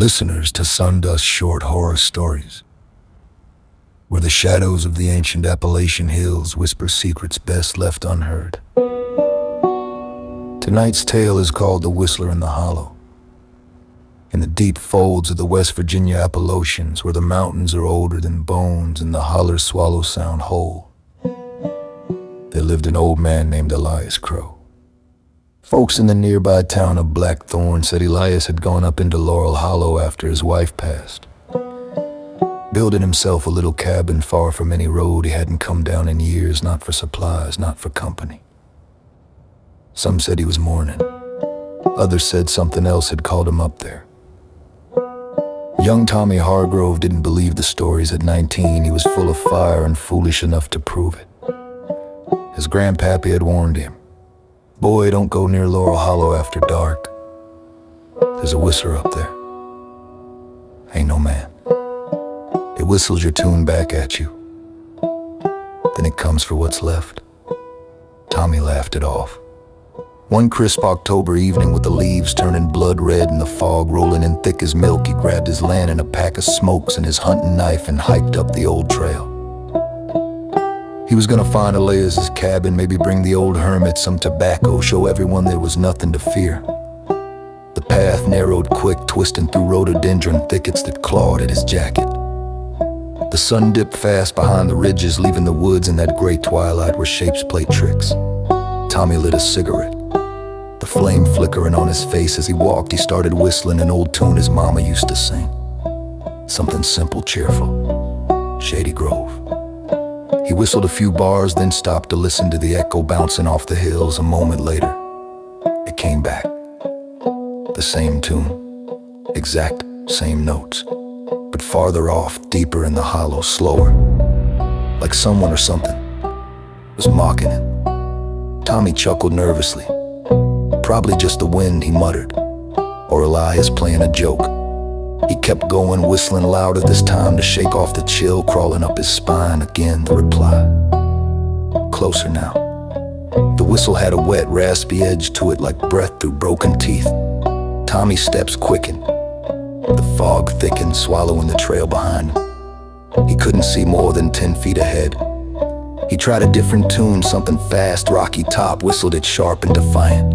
listeners to Sundust short horror stories, where the shadows of the ancient Appalachian hills whisper secrets best left unheard. Tonight's tale is called The Whistler in the Hollow. In the deep folds of the West Virginia Appalachians, where the mountains are older than bones and the hollers swallow sound whole, there lived an old man named Elias Crow. Folks in the nearby town of Blackthorn said Elias had gone up into Laurel Hollow after his wife passed, building himself a little cabin far from any road he hadn't come down in years, not for supplies, not for company. Some said he was mourning. Others said something else had called him up there. Young Tommy Hargrove didn't believe the stories. At 19, he was full of fire and foolish enough to prove it. His grandpappy had warned him, "Boy, don't go near Laurel Hollow after dark. There's a whistler up there. Ain't no man. It whistles your tune back at you. Then it comes for what's left." Tommy laughed it off. One crisp October evening, with the leaves turning blood red and the fog rolling in thick as milk, he grabbed his land and a pack of smokes and his hunting knife and hiked up the old trail. He was gonna find Elias's cabin, maybe bring the old hermit some tobacco, show everyone there was nothing to fear. The path narrowed quick, twisting through rhododendron thickets that clawed at his jacket. The sun dipped fast behind the ridges, leaving the woods in that gray twilight where shapes play tricks. Tommy lit a cigarette, the flame flickering on his face. As he walked, he started whistling an old tune his mama used to sing. Something simple, cheerful, Shady Grove. He whistled a few bars, then stopped to listen to the echo bouncing off the hills. A moment later, it came back. The same tune, exact same notes, but farther off, deeper in the hollow, slower, like someone or something was mocking him. Tommy chuckled nervously. "Probably just the wind," he muttered, "or Elias playing a joke." He kept going, whistling louder this time to shake off the chill crawling up his spine. Again, the reply. Closer now. The whistle had a wet, raspy edge to it, like breath through broken teeth. Tommy's steps quickened. The fog thickened, swallowing the trail behind him. He couldn't see more than 10 feet ahead. He tried a different tune, something fast, rocky top, whistled it sharp and defiant.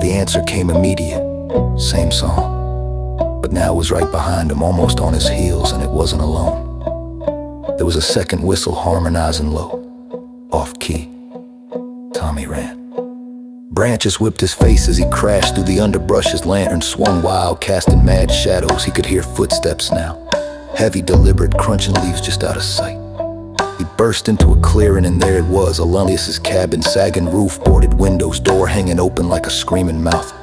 The answer came immediate. Same song. But now it was right behind him, almost on his heels, and it wasn't alone. There was a second whistle, harmonizing low, off-key. Tommy ran. Branches whipped his face as he crashed through the underbrush. His lantern swung wild, casting mad shadows. He could hear footsteps now, heavy, deliberate, crunching leaves just out of sight. He burst into a clearing, and there it was, Elias's cabin, sagging roof, boarded windows, door hanging open like a screaming mouth.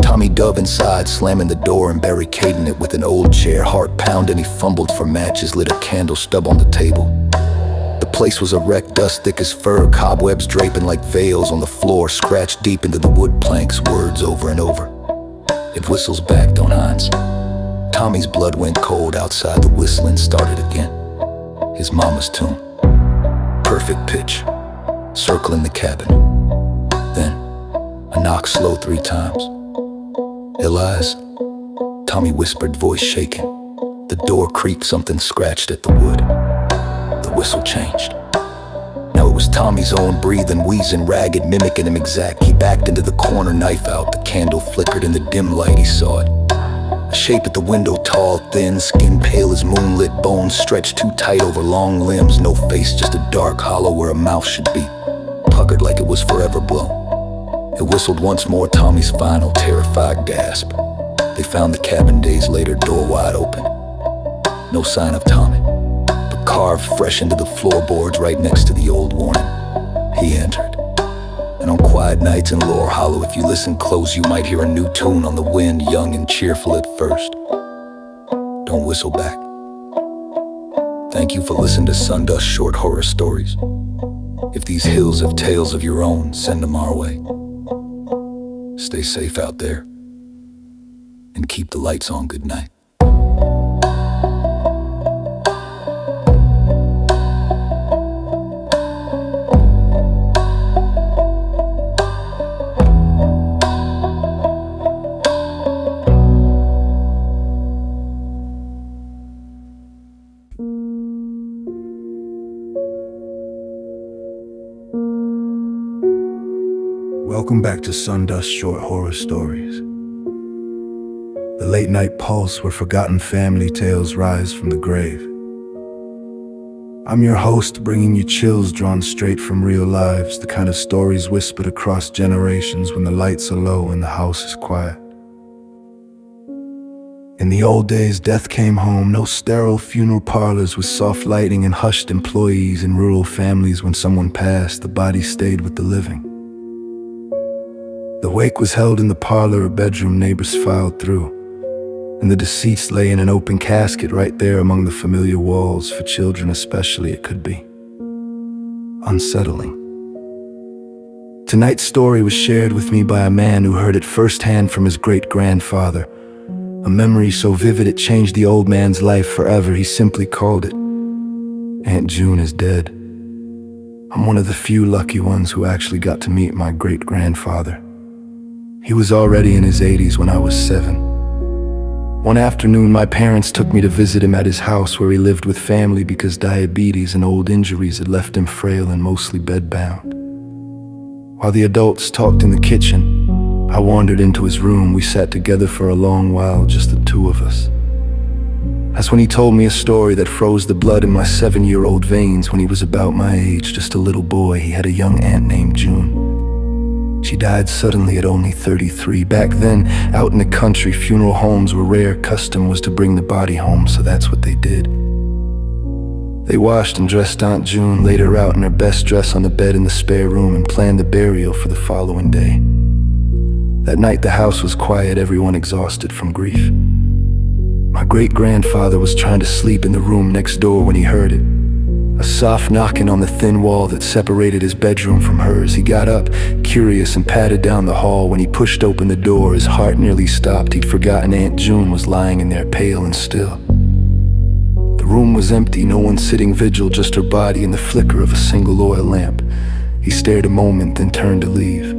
Tommy dove inside, slamming the door and barricading it with an old chair. Heart pounding, he fumbled for matches, lit a candle stub on the table. The place was a wreck, dust thick as fur, cobwebs draping like veils on the floor, scratched deep into the wood planks, words over and over. "It whistles back, don't Hines?" Tommy's blood went cold outside. The whistling started again. His mama's tune. Perfect pitch, circling the cabin. Then, a knock slow 3 times. "Elias," Tommy whispered, voice shaking. The door creaked, something scratched at the wood. The whistle changed. Now it was Tommy's own, breathing, wheezing, ragged, mimicking him exact. He backed into the corner, knife out. The candle flickered in the dim light. He saw it. A shape at the window, tall, thin, skin pale as moonlit, bones stretched too tight over long limbs. No face, just a dark hollow where a mouth should be, puckered like it was forever blown. It whistled once more, Tommy's final terrified gasp. They found the cabin days later, door wide open. No sign of Tommy, but carved fresh into the floorboards right next to the old warning. He entered. And on quiet nights in Laurel Hollow, if you listen close, you might hear a new tune on the wind, young and cheerful at first. Don't whistle back. Thank you for listening to Sundust Short Horror Stories. If these hills have tales of your own, send them our way. Stay safe out there, and keep the lights on. Good night. Welcome back to Sundust Short Horror Stories, the late-night pulse where forgotten family tales rise from the grave. I'm your host, bringing you chills drawn straight from real lives, the kind of stories whispered across generations when the lights are low and the house is quiet. In the old days, death came home, no sterile funeral parlors with soft lighting and hushed employees. In rural families, when someone passed, the body stayed with the living. The wake was held in the parlor or bedroom neighbors filed through, and the deceased lay in an open casket right there among the familiar walls. For children especially, it could be unsettling. Tonight's story was shared with me by a man who heard it firsthand from his great-grandfather, a memory so vivid it changed the old man's life forever. He simply called it, "Aunt June is dead." I'm one of the few lucky ones who actually got to meet my great-grandfather. He was already in his 80s when I was 7. One afternoon, my parents took me to visit him at his house where he lived with family because diabetes and old injuries had left him frail and mostly bedbound. While the adults talked in the kitchen, I wandered into his room. We sat together for a long while, just the two of us. That's when he told me a story that froze the blood in my 7-year-old veins. When he was about my age, just a little boy, he had a young aunt named June. She died suddenly at only 33. Back then, out in the country, funeral homes were rare. Custom was to bring the body home, so that's what they did. They washed and dressed Aunt June, laid her out in her best dress on the bed in the spare room, and planned the burial for the following day. That night the house was quiet, everyone exhausted from grief. My great-grandfather was trying to sleep in the room next door when he heard it. A soft knocking on the thin wall that separated his bedroom from hers. He got up, curious, and padded down the hall. When he pushed open the door, his heart nearly stopped. He'd forgotten Aunt June was lying in there, pale and still. The room was empty, no one sitting vigil, just her body and the flicker of a single oil lamp. He stared a moment, then turned to leave.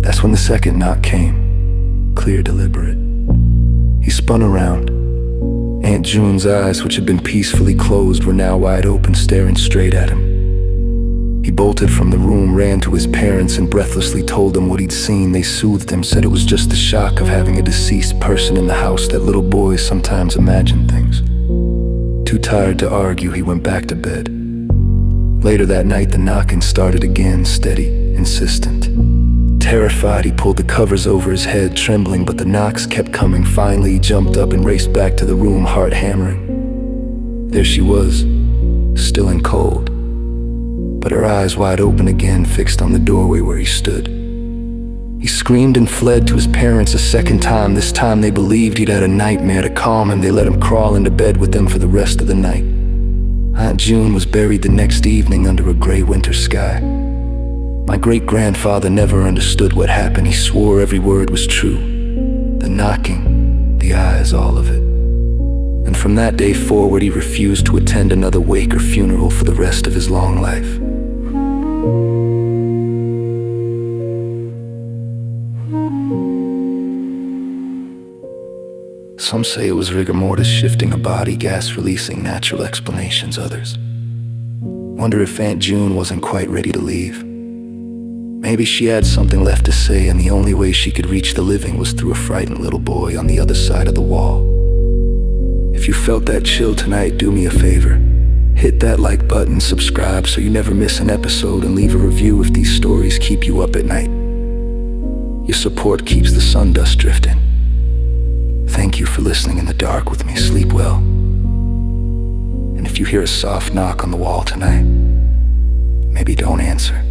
That's when the second knock came, clear, deliberate. He spun around. Aunt June's eyes, which had been peacefully closed, were now wide open, staring straight at him. He bolted from the room, ran to his parents, and breathlessly told them what he'd seen. They soothed him, said it was just the shock of having a deceased person in the house, that little boys sometimes imagine things. Too tired to argue, he went back to bed. Later that night, the knocking started again, steady, insistent. Terrified, he pulled the covers over his head, trembling, but the knocks kept coming. Finally, he jumped up and raced back to the room, heart hammering. There she was, still and cold, but her eyes wide open again, fixed on the doorway where he stood. He screamed and fled to his parents a second time. This time they believed he'd had a nightmare. To calm him, they let him crawl into bed with them for the rest of the night. Aunt June was buried the next evening under a gray winter sky. My great-grandfather never understood what happened. He swore every word was true. The knocking, the eyes, all of it. And from that day forward, he refused to attend another wake or funeral for the rest of his long life. Some say it was rigor mortis shifting a body, gas releasing, natural explanations. Others wonder if Aunt June wasn't quite ready to leave. Maybe she had something left to say, and the only way she could reach the living was through a frightened little boy on the other side of the wall. If you felt that chill tonight, do me a favor. Hit that like button, subscribe so you never miss an episode, and leave a review if these stories keep you up at night. Your support keeps the Sundust drifting. Thank you for listening in the dark with me. Sleep well. And if you hear a soft knock on the wall tonight, maybe don't answer.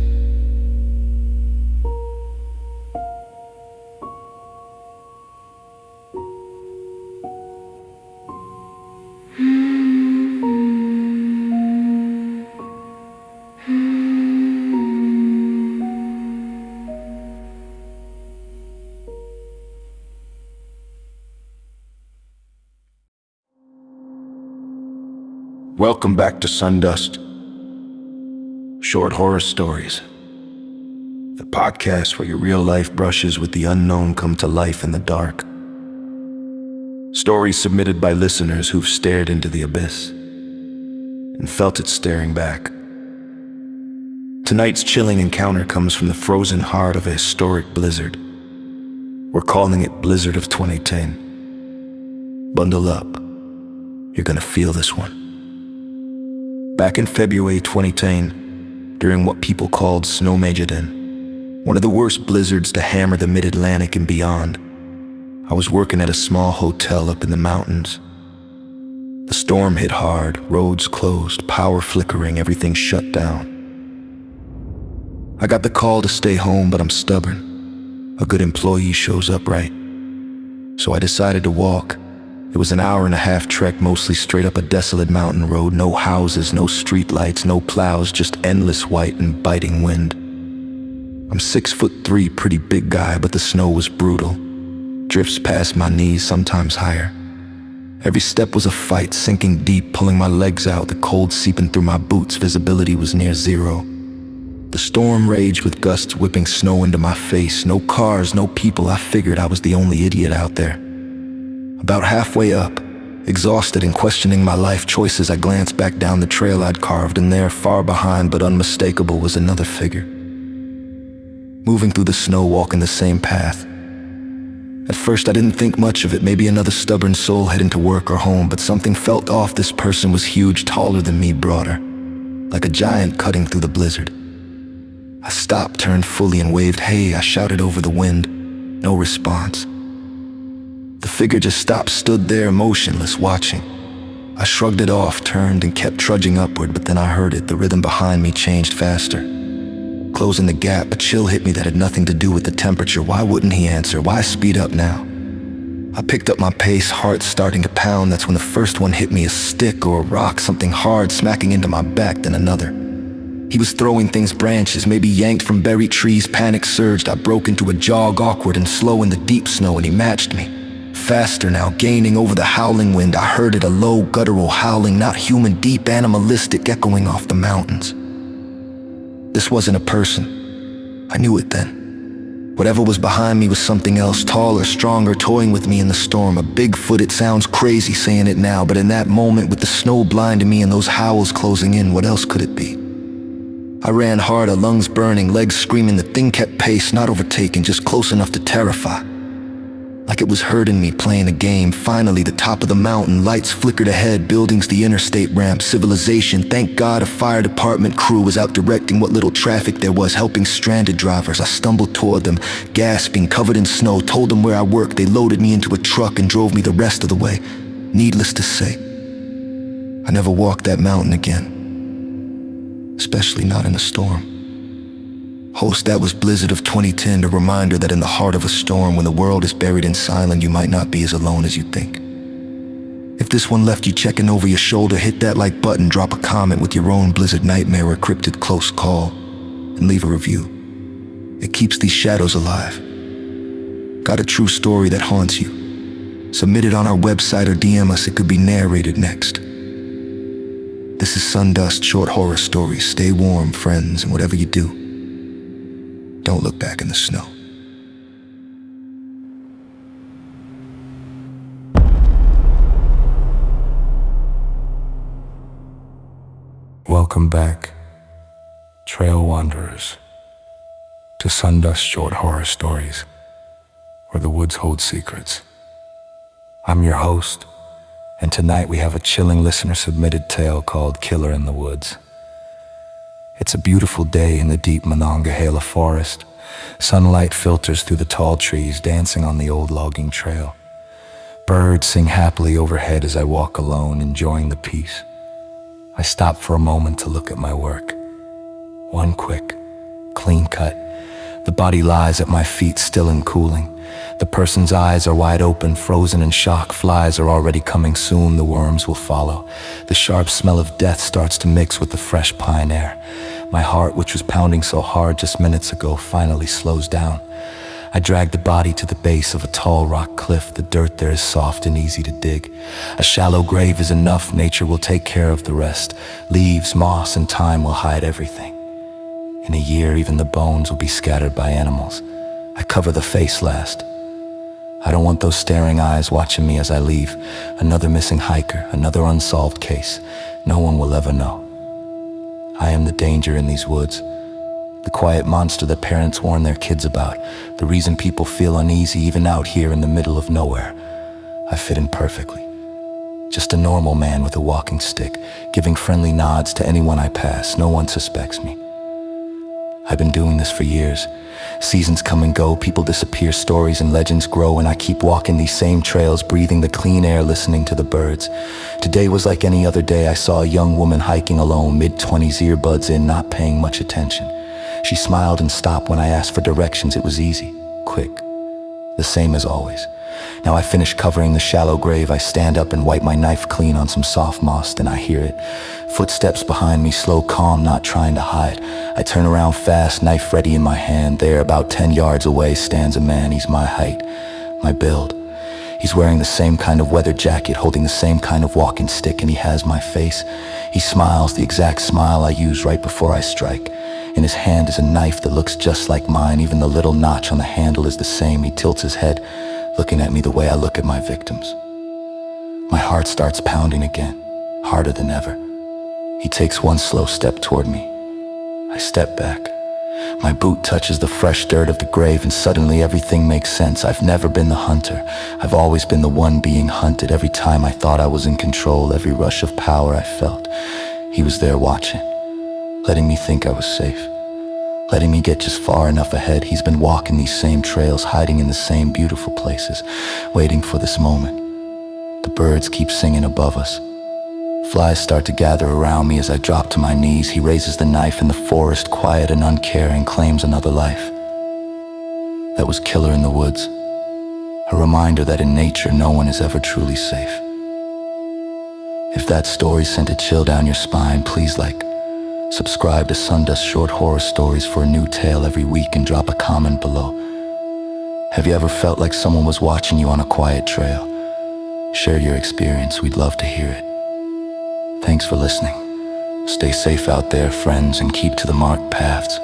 Welcome back to Sundust Short Horror Stories, the podcast where your real life brushes with the unknown come to life in the dark. Stories submitted by listeners who've stared into the abyss and felt it staring back. Tonight's chilling encounter comes from the frozen heart of a historic blizzard. We're calling it Blizzard of 2010. Bundle up. You're gonna feel this one. Back in February 2010, during what people called Snowmageddon, one of the worst blizzards to hammer the mid-Atlantic and beyond, I was working at a small hotel up in the mountains. The storm hit hard, roads closed, power flickering, everything shut down. I got the call to stay home, but I'm stubborn. A good employee shows up right. So I decided to walk. It was an hour-and-a-half trek, mostly straight up a desolate mountain road, no houses, no streetlights, no plows, just endless white and biting wind. I'm 6'3", pretty big guy, but the snow was brutal. Drifts past my knees, sometimes higher. Every step was a fight, sinking deep, pulling my legs out, the cold seeping through my boots, visibility was near zero. The storm raged with gusts whipping snow into my face. No cars, no people. I figured I was the only idiot out there. About halfway up, exhausted and questioning my life choices, I glanced back down the trail I'd carved, and there, far behind but unmistakable, was another figure. Moving through the snow, walking the same path. At first I didn't think much of it, maybe another stubborn soul heading to work or home, but something felt off. This person was huge, taller than me, broader, like a giant cutting through the blizzard. I stopped, turned fully, and waved, "Hey," I shouted over the wind. No response. The figure just stopped, stood there, motionless, watching. I shrugged it off, turned, and kept trudging upward, but then I heard it. The rhythm behind me changed faster. Closing the gap, a chill hit me that had nothing to do with the temperature. Why wouldn't he answer? Why speed up now? I picked up my pace, heart starting to pound. That's when the first one hit me, a stick or a rock, something hard smacking into my back, then another. He was throwing things, branches, maybe yanked from buried trees. Panic surged. I broke into a jog, awkward and slow in the deep snow, and he matched me. Faster now, gaining over the howling wind. I heard it, a low, guttural howling, not human, deep, animalistic, echoing off the mountains. This wasn't a person. I knew it then. Whatever was behind me was something else, taller, stronger, toying with me in the storm. A Bigfoot. It sounds crazy saying it now, but in that moment, with the snow blinding me and those howls closing in, what else could it be? I ran harder, lungs burning, legs screaming. The thing kept pace, not overtaken, just close enough to terrify. Like it was hurting me, playing a game. Finally, the top of the mountain, lights flickered ahead, buildings, the interstate ramp, civilization. Thank God a fire department crew was out directing what little traffic there was, helping stranded drivers. I stumbled toward them, gasping, covered in snow, told them where I worked. They loaded me into a truck and drove me the rest of the way. Needless to say, I never walked that mountain again. Especially not in a storm. Host, that was Blizzard of 2010, a reminder that in the heart of a storm, when the world is buried in silence, you might not be as alone as you think. If this one left you checking over your shoulder, hit that like button, drop a comment with your own blizzard nightmare or cryptid close call, and leave a review. It keeps these shadows alive. Got a true story that haunts you? Submit it on our website or DM us, it could be narrated next. This is Sundust Short Horror Stories. Stay warm, friends, and whatever you do, don't look back in the snow. Welcome back, trail wanderers, to Sundust Short Horror Stories, where the woods hold secrets. I'm your host, and tonight we have a chilling listener-submitted tale called Killer in the Woods. It's a beautiful day in the deep Monongahela forest. Sunlight filters through the tall trees, dancing on the old logging trail. Birds sing happily overhead as I walk alone, enjoying the peace. I stop for a moment to look at my work. One quick, clean cut. The body lies at my feet, still and cooling. The person's eyes are wide open, frozen in shock. Flies are already coming soon, the worms will follow. The sharp smell of death starts to mix with the fresh pine air. My heart, which was pounding so hard just minutes ago, finally slows down. I drag the body to the base of a tall rock cliff. The dirt there is soft and easy to dig. A shallow grave is enough, nature will take care of the rest. Leaves, moss, and time will hide everything. In a year, even the bones will be scattered by animals. I cover the face last. I don't want those staring eyes watching me as I leave. Another missing hiker, another unsolved case. No one will ever know. I am the danger in these woods, The quiet monster that parents warn their kids about. The reason people feel uneasy even out here in the middle of nowhere. I fit in perfectly. Just a normal man with a walking stick, giving friendly nods to anyone I pass. No one suspects me. I've been doing this for years. Seasons come and go, people disappear, stories and legends grow, and I keep walking these same trails, breathing the clean air, listening to the birds. Today was like any other day. I saw a young woman hiking alone, mid-20s, earbuds in, not paying much attention. She smiled and stopped when I asked for directions. It was easy, quick, the same as always. Now I finish covering the shallow grave. I stand up and wipe my knife clean on some soft moss, then I hear it. Footsteps behind me, slow, calm, not trying to hide. I turn around fast, knife ready in my hand. There, about 10 yards away, stands a man. He's my height, my build. He's wearing the same kind of weather jacket, holding the same kind of walking stick, and he has my face. He smiles, the exact smile I use right before I strike. In his hand is a knife that looks just like mine. Even the little notch on the handle is the same. He tilts his head, looking at me the way I look at my victims. My heart starts pounding again, harder than ever. He takes one slow step toward me. I step back. My boot touches the fresh dirt of the grave, and suddenly everything makes sense. I've never been the hunter. I've always been the one being hunted. Every time I thought I was in control, every rush of power I felt, he was there watching, letting me think I was safe, letting me get just far enough ahead. He's been walking these same trails, hiding in the same beautiful places, waiting for this moment. The birds keep singing above us. Flies start to gather around me as I drop to my knees. He raises the knife in the forest, quiet and uncaring, claims another life. That was Killer in the Woods. A reminder that in nature, no one is ever truly safe. If that story sent a chill down your spine, please subscribe to Sundust Short Horror Stories for a new tale every week, and drop a comment below. Have you ever felt like someone was watching you on a quiet trail? Share your experience, we'd love to hear it. Thanks for listening. Stay safe out there, friends, and keep to the marked paths.